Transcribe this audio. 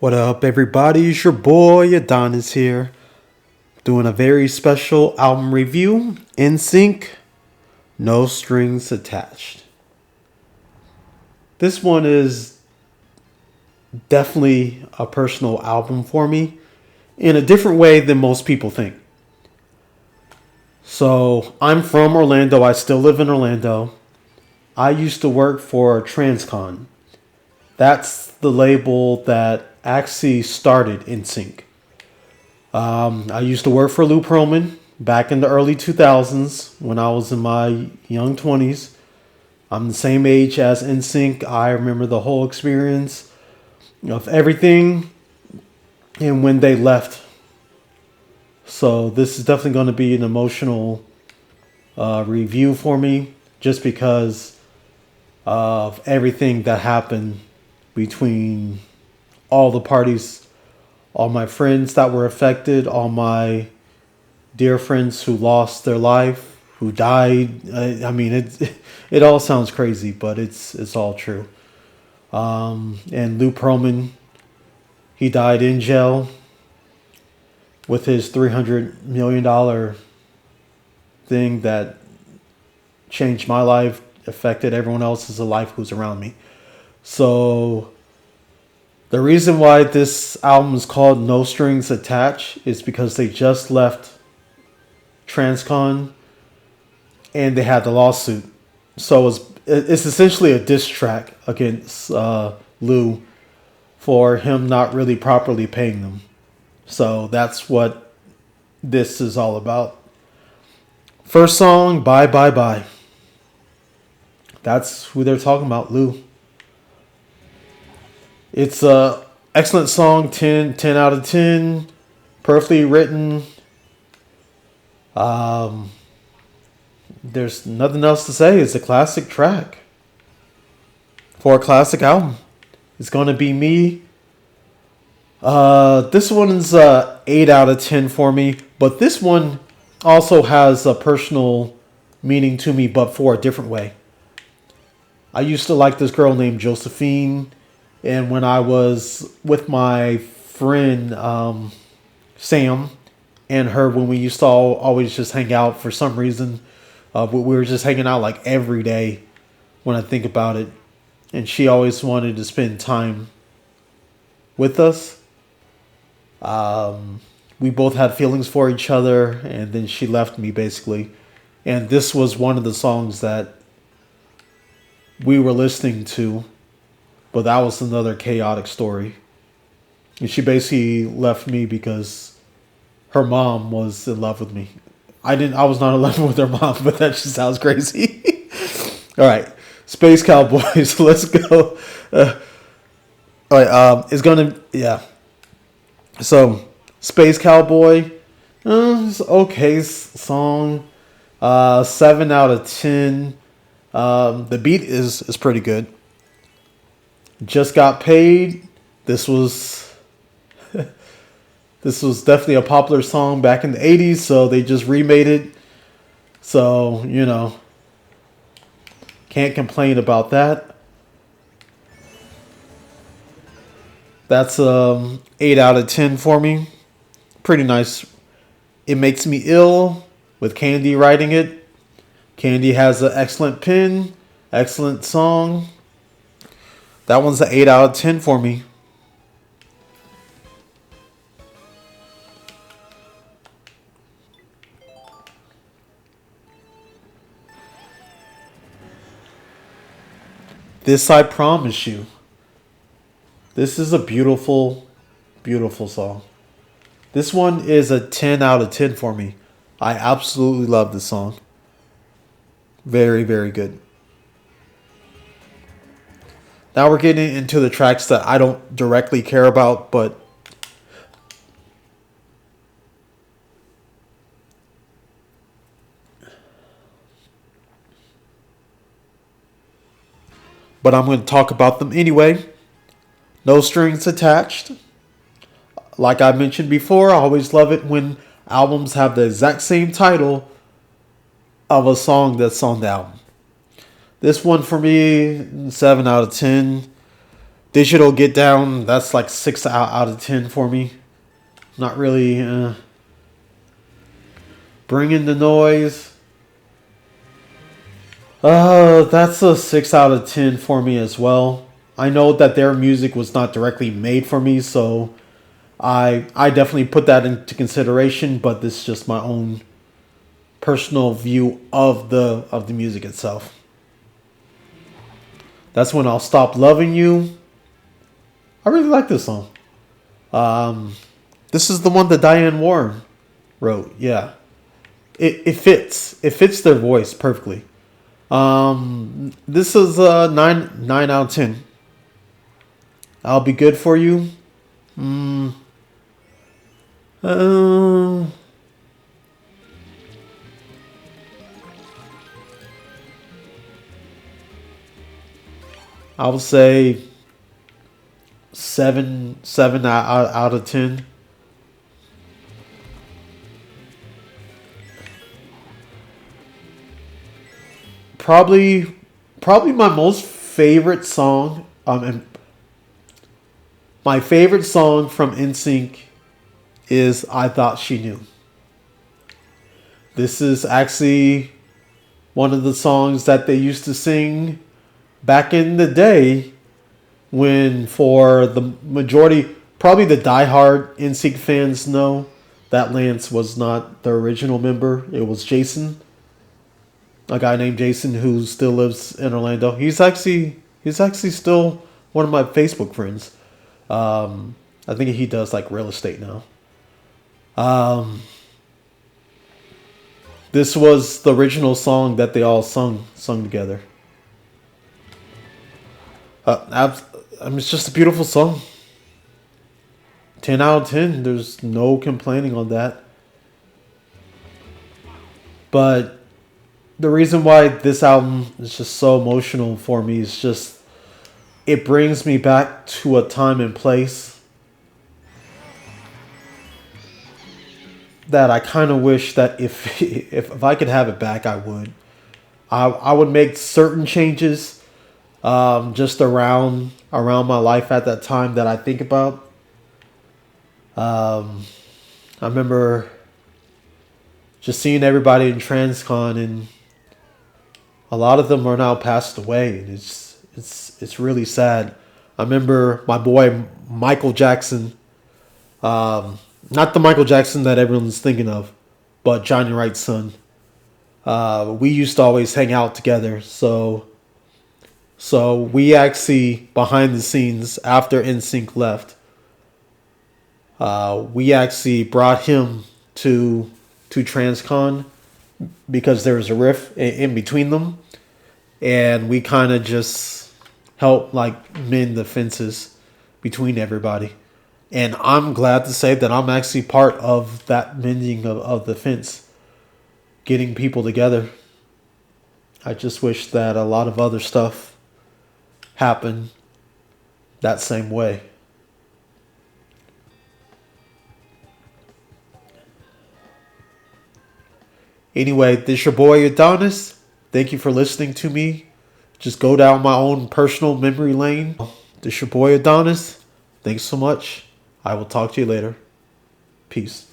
What up, everybody? It's your boy Adonis here, doing a very special album review. Nsync, No Strings Attached. This one is definitely a personal album for me in a different way than most people think. So, I'm from Orlando. I still live in Orlando. I used to work for Transcon. That's the label that actually started Nsync. I used to work for Lou Pearlman back in the early 2000s when I was in my young 20s. I'm the same age as Nsync. I remember the whole experience of everything and when they left. So this is definitely going to be an emotional review for me just because of everything that happened between all the parties, all my friends that were affected, all my dear friends who lost their life, who died. I mean, it all sounds crazy, but it's all true. And Lou Pearlman, he died in jail with his $300 million thing that changed my life, affected everyone else's life who's around me. So the reason why this album is called No Strings Attached is because they just left Transcon and they had the lawsuit. So it's essentially a diss track against Lou for him not really properly paying them. So that's what this is all about. First song, Bye Bye Bye. That's who they're talking about, Lou. It's a excellent song, 10 out of 10, perfectly written. There's nothing else to say. It's a classic track for a classic album. It's going to be me. This one's 8 out of 10 for me, but this one also has a personal meaning to me, but for a different way. I used to like this girl named Josephine. And when I was with my friend Sam and her, when we used to always just hang out for some reason, we were just hanging out like every day when I think about it. And she always wanted to spend time with us. We both had feelings for each other, and then she left me basically. And this was one of the songs that we were listening to. But that was another chaotic story. And she basically left me because her mom was in love with me. I was not in love with her mom, but that just sounds crazy. All right. Space Cowboys. Let's go. All right. It's going to, yeah. So, Space Cowboy. It's okay song. 7 out of 10. The beat is pretty good. Just Got Paid. This was definitely a popular song back in the 80s, so they just remade it. So, can't complain about that. That's 8 out of 10 for me. Pretty nice. It Makes Me Ill with Candy writing it. Candy has an excellent pen, excellent song. That one's an 8 out of 10 for me. This I Promise You. This is a beautiful, beautiful song. This one is a 10 out of 10 for me. I absolutely love this song. Very, very good. Now we're getting into the tracks that I don't directly care about, but I'm going to talk about them anyway. No Strings Attached. Like I mentioned before, I always love it when albums have the exact same title of a song that's on the album. This one for me, 7 out of 10. Digital Get Down, that's like 6 out of 10 for me. Not really. Bring in the Noise. That's a 6 out of 10 for me as well. I know that their music was not directly made for me, so I definitely put that into consideration, but this is just my own personal view of the music itself. That's When I'll Stop Loving You. I really like this song. This is the one that Diane Warren wrote. Yeah, it fits. It fits their voice perfectly. This is a 9 out of 10. I'll Be Good For You. I would say 7 out of 10. Probably my most favorite song. And my favorite song from Nsync is I Thought She Knew. This is actually one of the songs that they used to sing back in the day, when, for the majority, probably the diehard Nsync fans know that Lance was not the original member. It was Jason, a guy named Jason who still lives in Orlando. He's actually still one of my Facebook friends. I think he does like real estate now. This was the original song that they all sung together. It's just a beautiful song. 10 out of 10. There's no complaining on that. But the reason why this album is just so emotional for me is just it brings me back to a time and place that I kind of wish that if I could have it back, I would. I would make certain changes just around my life at that time that I think about. I remember just seeing everybody in Trans Con, and a lot of them are now passed away, and it's really sad. I remember my boy Michael Jackson, not the Michael Jackson that everyone's thinking of, but Johnny Wright's son. We used to always hang out together, so we actually, behind the scenes, after Nsync left, we actually brought him to TransCon because there was a rift in between them, and we kind of just helped like mend the fences between everybody. And I'm glad to say that I'm actually part of that mending of the fence, getting people together. I just wish that a lot of other stuff happened that same way. Anyway, this your boy Adonis. Thank you for listening to me just go down my own personal memory lane. This your boy Adonis. Thanks so much. I will talk to you later. Peace.